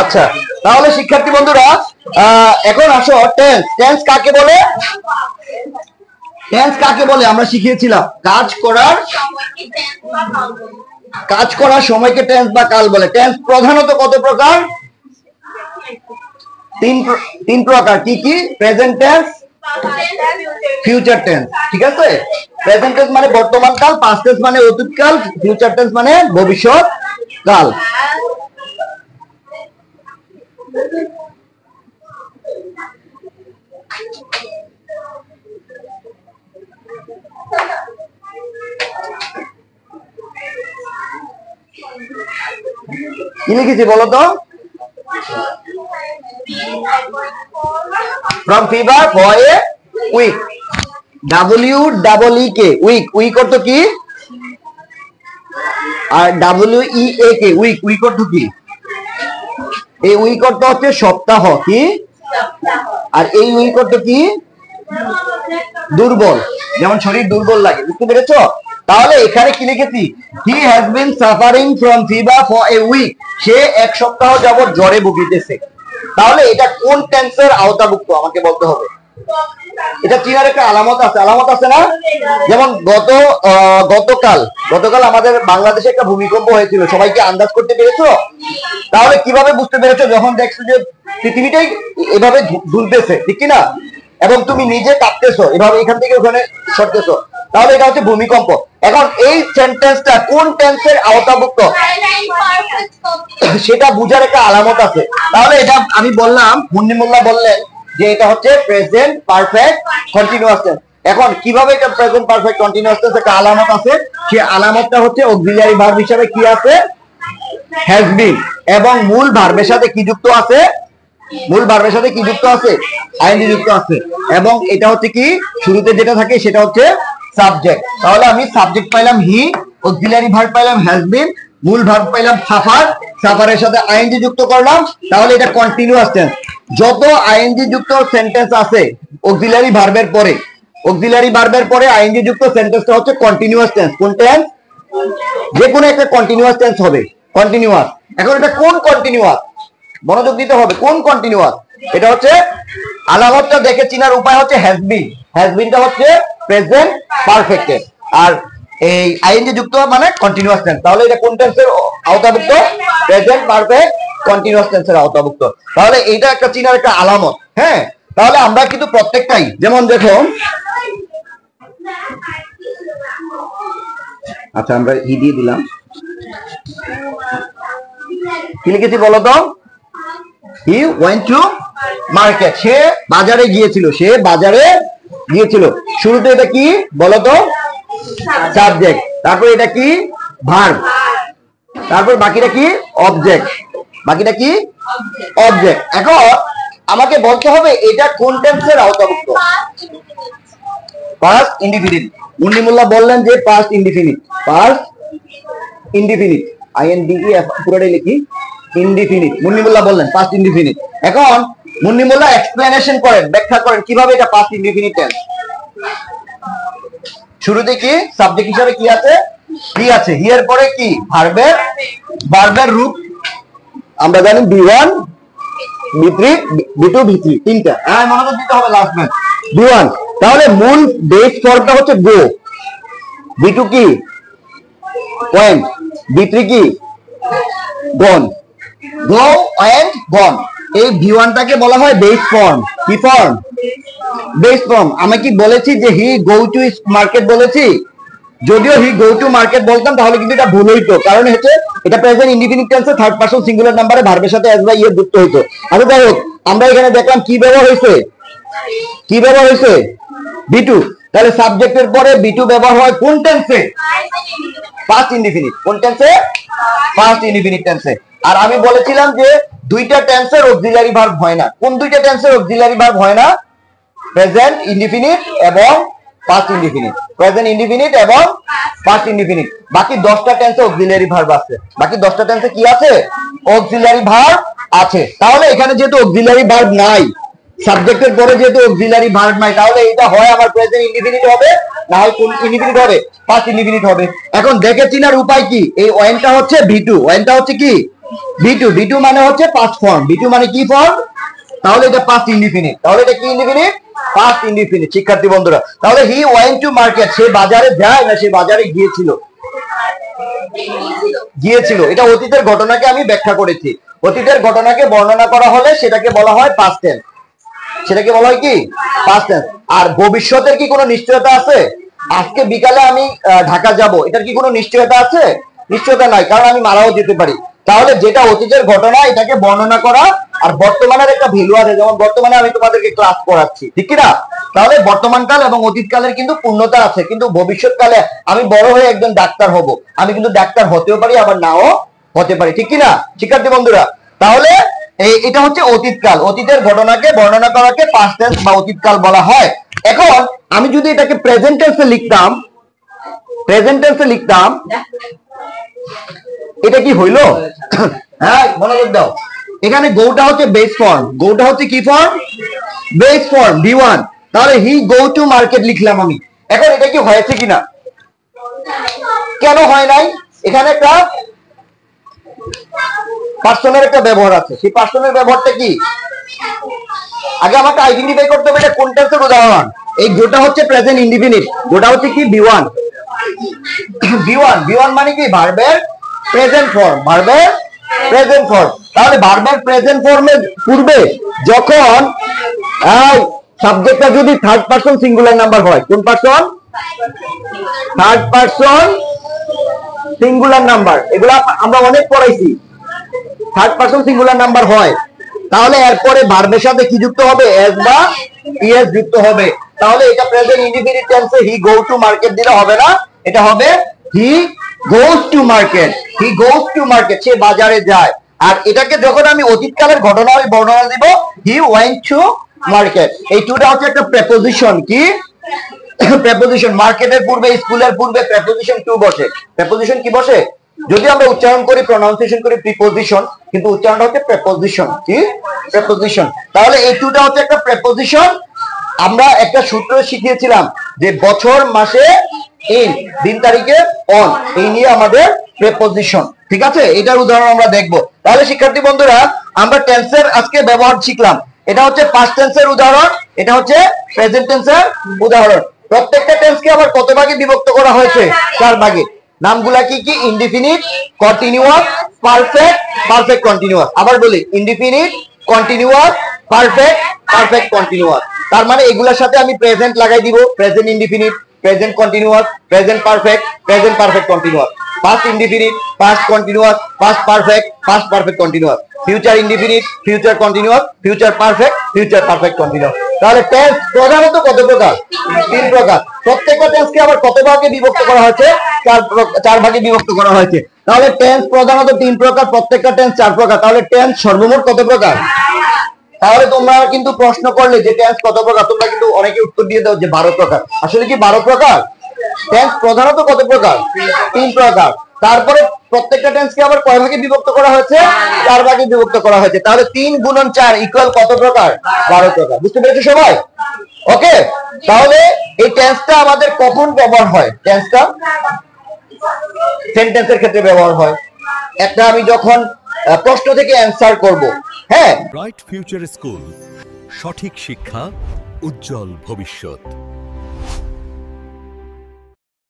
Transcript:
আচ্ছা, তাহলে শিক্ষার্থী বন্ধুরা এখন আসো টেন্স। টেন্স কাকে বলে? টেন্স কাকে বলে আমরা শিখিয়েছিলাম। কাজ করার সময়কে টেন্স বা কাল বলে। টেন্স প্রধানত কত প্রকার? তিন প্রকার। কি কি? Present tense, future tense. ঠিক আছে? প্রেজেন্ট টেন্স মানে বর্তমান কাল, পাস্ট টেন্স মানে অতীত কাল, ফিউচার টেন্স মানে ভবিষ্যৎ কাল। কি লিখেছি বলো তো? From fever for a week. WEEK week. Week অর্থ কি? আর WEAK উইক। উইক অর্থ কি? এই উইক অর্থ হচ্ছে সপ্তাহ। কি? আর এই উইক অর্থ কি? দুর্বল। যেমন শরীর দুর্বল লাগে। বুঝতে পেরেছো? তাহলে এখানে কি লিখেছি? He has been suffering from fever for a week. সে এক সপ্তাহ যাবত জ্বরে ভুগিতেছে। তাহলে এটা কোন টেন্সের আওতাভুক্ত আমাকে বলতে হবে। এটা চিনার একটা আলামত আছে। আলামত আছে না? যেমন গতকাল আমাদের বাংলাদেশে একটা ভূমিকম্প হয়েছিল। সবাইকে আন্দাজ করতে পেরেছো? তাহলে কিভাবে বুঝতে পেরেছো? যখন দেখছো যে পৃথিবীটাই এভাবে দুলতেছে, ঠিক কিনা, এবং তুমি নিজে কাঁপতেছো, এভাবে এখান থেকে ওখানে সরতেছো, তাহলে এটা হচ্ছে ভূমিকম্প। এখন এই সেন্টেন্সটা কোন টেন্সের আওতাভুক্ত সেটা বুঝার একটা আলামত আছে। তাহলে এটা আমি বললাম, মুন্নিমুল্লাহ বললেন যে এটা হচ্ছে প্রেজেন্ট পারফেক্ট কন্টিনিউয়াস টেন্স। এখন কিভাবে এটা প্রেজেন্ট পারফেক্ট কন্টিনিউয়াস টেন্স একটা আলামত আছে। সেই আলামতটা হচ্ছে অক্সিলিয়ারি ভার্ব হিসেবে কি আছে? Has been. এবং মূল ভার্বের সাথে কি যুক্ত আছে? মূল ভার্বের সাথে কি যুক্ত আছে? আইএনজি যুক্ত আছে। এবং এটা হচ্ছে কি? শুরুতে যেটা থাকে সেটা হচ্ছে সাবজেক্ট। তাহলে আমি সাবজেক্ট পাইলাম হি, অক্সিলিয়ারি ভার্ব পাইলাম হ্যাজ বিন, মূল ভার্ব পাইলাম সাফার, সাফারের সাথে আইএনজি যুক্ত করলাম, তাহলে এটা কন্টিনিউয়াস টেন্স। যত আইএনজি যুক্ত সেন্টেন্স আছে অক্সিলিয়ারি ভার্বের পরে, অক্সিলিয়ারি ভার্বের পরে আইএনজি যুক্ত সেন্টেন্সটা হচ্ছে কন্টিনিউয়াস টেন্স। কোন টেন্স? যে কোনো একটা কন্টিনিউয়াস টেন্স হবে। কন্টিনিউয়াস। এখন এটা কোন কন্টিনিউয়াস? মনোযোগ দিতে হবে। কোন কন্টিনিউয়াস? এটা হচ্ছে আলামতটা দেখে চিনার উপায় হচ্ছে হ্যাজ বিন। হ্যাজ বিনটা হচ্ছে প্রেজেন্ট পারফেক্ট। আর এই আইএনজি যুক্ত মানে কন্টিনিউয়াস টেন্স। তাহলে এটা কোন টেন্সের আওতাভুক্ত? প্রেজেন্ট পারফেক্ট কন্টিনিউয়াস টেন্সের আওতাভুক্ত। তাহলে এইটা একটা চিনার একটা আলামত। হ্যাঁ, তাহলে আমরা কিন্তু প্রত্যেকটাই, যেমন দেখো, আচ্ছা আমরা ই দিয়ে দিলাম। কি লিখেছি বলো তো? He went to market. সে বাজারে গিয়েছিল। সে বাজারে গিয়েছিল। শুরুতে এটা কি বলো তো? সাবজেক্ট। তারপর এটা কি? ভার্ব। তারপর বাকিটা কি? অবজেক্ট। বাকিটা কি? অবজেক্ট। এখন আমাকে বলতে হবে এটা কোন টেন্সের আওতাভুক্ত। Past indefinite. মুন্নিমুল্লাহ বললেন যে পাস্ট ইনডিফিনিট। পাস্ট ইনডিফিনিট আইএনডিই পুরোটাই লিখি ইনডিফিনিট। মুন্নিমুল্লাহ বললেন পাস্ট ইনডিফিনিট। এখন মুন্নিমুল্লাহ এক্সপ্লেনেশন করেন, ব্যাখ্যা করেন কিভাবে এটা পাস্ট ইনডিফিনিট টেন্স। শুরুতে কি? সাবজেক্ট হিসেবে কি আছে? হি আছে। হি এর পরে কি? ভার্বের রূপ আমরা জানি বি1, বি3, বি2, বি3 তিনটা। হ্যাঁ, মনোযোগ দিতে হবে লাস্ট ম্যাচ বি1। তাহলে মূল বেস ফর্মটা হচ্ছে গো। বি2 কি? ওয়েন্ট। বি3 কি? গন। গো, ওয়েন্ট, গন। এই ভি1টাকে বলা হয় বেস ফর্ম। কি ফর্ম? Base form. আমি কি বলেছি যে হি গো টু মার্কেট বলেছি? যদিও হি গো টু মার্কেট বলতাম তাহলে কিন্তু এটা ভুল হইতো। কারণ হচ্ছে এটা প্রেজেন্ট ইনডিফিনিট টেন্সে থার্ড পারসন সিঙ্গুলার নাম্বারে ভার্বের সাথে এস বা ইয়ে যুক্ত হইতো। আচ্ছা যাই হোক, আমরা এখানে দেখলাম কি ব্যবহার হয়েছে? কি ব্যবহার হয়েছে? বি2। তাহলে সাবজেক্টের পরে বি2 ব্যবহার হয় কোন টেন্সে? Past indefinite. কোন টেন্সে? পাস্ট ইনডিফিনিট টেন্সে। আর আমি বলেছিলাম যে দুইটা টেন্সের অক্সিলারি ভার্ব হয় না। কোন দুইটা টেন্সের অক্সিলারি ভার্ব হয় না? প্রেজেন্ট ইনডিফিনিট এবং পাস্ট ইনডিফিনিট। প্রেজেন্ট ইনডিফিনিট এবং পাস্ট ইনডিফিনিট। বাকি 10টা টেন্সে অক্সিলারি ভার্ব আছে। বাকি 10টা টেন্সে কি আছে? অক্সিলারি ভার্ব আছে। তাহলে এখানে যেহেতু অক্সিলারি ভার্ব নাই, সাবজেক্টের পরে যেহেতু অক্সিলারি ভার্ব নাই, তাহলে এটা হয় আমার প্রেজেন্ট ইনডিফিনিট হবে, না হয় কোন ইনডিফিনিট হবে? পাস্ট ইনডিফিনিট হবে। এখন দেখে চিনার উপায় কি? এই ওয়েনটা হচ্ছে ভি2। ওয়েনটা হচ্ছে কি? B2 মানে হচ্ছে পাস্ট ফর্ম, B2 মানে কি ফর্ম, তাহলে এটা পাস্ট ইনডিফিনিট, তাহলে এটা কি ইনডিফিনিট, পাস্ট ইনডিফিনিট। শিক্ষার্থী বন্ধুরা, তাহলে হি ওয়েন্ট টু মার্কেট, সে বাজারে যায় না সে বাজারে গিয়েছিল, গিয়েছিল। এটা অতীতের ঘটনাকে আমি ব্যাখ্যা করেছি। অতীতের ঘটনাকে বর্ণনা করা হলে সেটাকে বলা হয় পাস্ট টেন্স, সেটাকে বলা হয় কি পাস্ট টেন্স। আর ভবিষ্যতের কি কোনো নিশ্চয়তা আছে? আজকে বিকালে আমি ঢাকা যাব, এটার কি কোনো নিশ্চয়তা আছে? নিশ্চয়তা নাই, কারণ আমি মারাও যেতে পারি। তাহলে যেটা অতীতের ঘটনা এটাকে বর্ণনা করা, আর বর্তমানের একটা ভ্যালু আছে, যেমন বর্তমানে আমি তোমাদেরকে ক্লাস করাচ্ছি, ঠিক কি না? তাহলে বর্তমানকাল এবং অতীতকালের কিন্তু পূর্ণতা আছে, কিন্তু ভবিষ্যৎকালে আমি বড় হয়ে একজন ডাক্তার হব, আমি কিন্তু ডাক্তার হতেও পারি আবার নাও হতে পারি, ঠিক কি না শিক্ষার্থী বন্ধুরা? তাহলে এটা হচ্ছে অতীতকাল, অতীতের ঘটনাকে বর্ণনা করাকে পাস্ট টেন্স বা অতীতকাল বলা হয়। এখন আমি যদি এটাকে প্রেজেন্ট টেন্সে লিখতাম, প্রেজেন্ট টেন্সে লিখতাম, এটা কি হইলো? হ্যাঁ মনোযোগ দাও, এখানে গোটা হচ্ছে বেস ফর্ম, গোটা হচ্ছে কি ফর্ম, বেস ফর্ম B1, তাহলে হি গো টু মার্কেট লিখলাম আমি। এখন এটা কি হয়েছে কিনা? কেন হয় নাই? এখানে একটা পার্সনের একটা ব্যবহার আছে, সেই পার্সনের ব্যবহারটা কি আগে আমাকে আইডেন্টিফাই করতে হবে এটা কোন টেন্সের উদাহরণ। এই গোটা হচ্ছে প্রেজেন্ট ইনডিফিনিট, গোটা হচ্ছে কি B1, B1 মানে কি ভার্বের প্রেজেন্ট ফর্ম, ভার্বের প্রেজেন্ট ফর্ম। তাহলে ভার্বের প্রেজেন্ট ফর্মের পূর্বে যখন সাবজেক্টটা যদি থার্ড পারসন সিঙ্গুলার নাম্বার হয়, কোন person? Third person singular number, এগুলা আমরা অনেক পড়াইছি। থার্ড পারসন সিঙ্গুলার নাম্বার হয়, তাহলে এরপরে ভার্বের সাথে কি যুক্ত হবে? এস বা ইএস যুক্ত হবে। তাহলে এটা প্রেজেন্ট ইনডিফিনিট টেন্সে হি গো টু মার্কেট দিলে হবে না, এটা হবে he goes to market, he goes to market, সে বাজারে যায়। আর এটাকে যখন আমি অতীতকালের ঘটনা বর্ণনা দিব, হি ওয়েন্ট টু মার্কেট, এই টুটা হচ্ছে একটা প্রেপোজিশন। কি প্রেপোজিশন? মার্কেটের পূর্বে, স্কুলের পূর্বে প্রেপোজিশন টু বসে। প্রেপোজিশন কি বসে? যদি আমরা উচ্চারণ করি, প্রনাউন্সিয়েশন করি প্রিপোজিশন, কিন্তু উচ্চারণটা হচ্ছে প্রেপোজিশন। কি প্রেপোজিশন? তাহলে এই টুটা হচ্ছে একটা প্রেপোজিশন। আমরা একটা সূত্র শিখিয়েছিলাম যে বছর, মাসে ইন, দিন তারিখে অন, এই নিয়ে আমাদের প্রেপোজিশন, ঠিক আছে? এটার উদাহরণ আমরা দেখব। তাহলে শিক্ষার্থী বন্ধুরা, আমরা টেন্সের আজকে ব্যবহার শিখলাম। এটা হচ্ছে পাস্ট টেন্সের উদাহরণ, এটা হচ্ছে প্রেজেন্ট টেন্সের উদাহরণ। প্রত্যেকটা টেন্সকে আবার কত ভাগে বিভক্ত করা হয়েছে? 4 ভাগে। নামগুলা কি কি? Indefinite, continuous, perfect, perfect continuous. আবার বলি, indefinite, continuous, perfect, perfect continuous. তার মানে এগুলোর সাথে আমি প্রেজেন্ট লাগাই দিব, present indefinite, present continuous, present perfect, present perfect continuous, past indefinite, past continuous, past perfect, past perfect continuous, future indefinite, future continuous, future perfect, future perfect continuous. তাহলে tense প্রধানত কত প্রকার? 3 প্রকার। প্রত্যেকটা টেন্সকে আবার কত ভাগে বিভক্ত করা হয়েছে? 4 ভাগে বিভক্ত করা হয়েছে। তাহলে টেন্স প্রধানত 3 প্রকার, প্রত্যেকটা টেন্স 4 প্রকার। তাহলে টেন্স সর্বমোট কত প্রকার? তাহলে তোমরা কিন্তু প্রশ্ন করলে যে টেন্স কত প্রকার, তোমরা কিন্তু অনেকে উত্তর দিয়ে দাও যে 12 প্রকার। আসলে কি 12 প্রকার? টেন্স প্রধানত কত প্রকার? 3 প্রকার। তারপরে প্রত্যেকটা টেন্সকে আবার কয় ভাগে বিভক্ত করা হয়েছে? 4 ভাগে বিভক্ত করা হয়েছে। তাহলে 3 গুণন 4 ইকুয়াল কত প্রকার? 12 প্রকার। বুঝতে পেরেছো সবাই? ওকে। তাহলে এই টেন্সটা আমাদের কখন ব্যবহার হয়? টেন্সটা সেন্টেন্সের ক্ষেত্রে ব্যবহার হয়। একটা আমি যখন প্রশ্ন থেকে অ্যান্সার করব, হ্যাঁ, ব্রাইট ফিউচার স্কুল, সঠিক শিক্ষা, উজ্জ্বল ভবিষ্যৎ।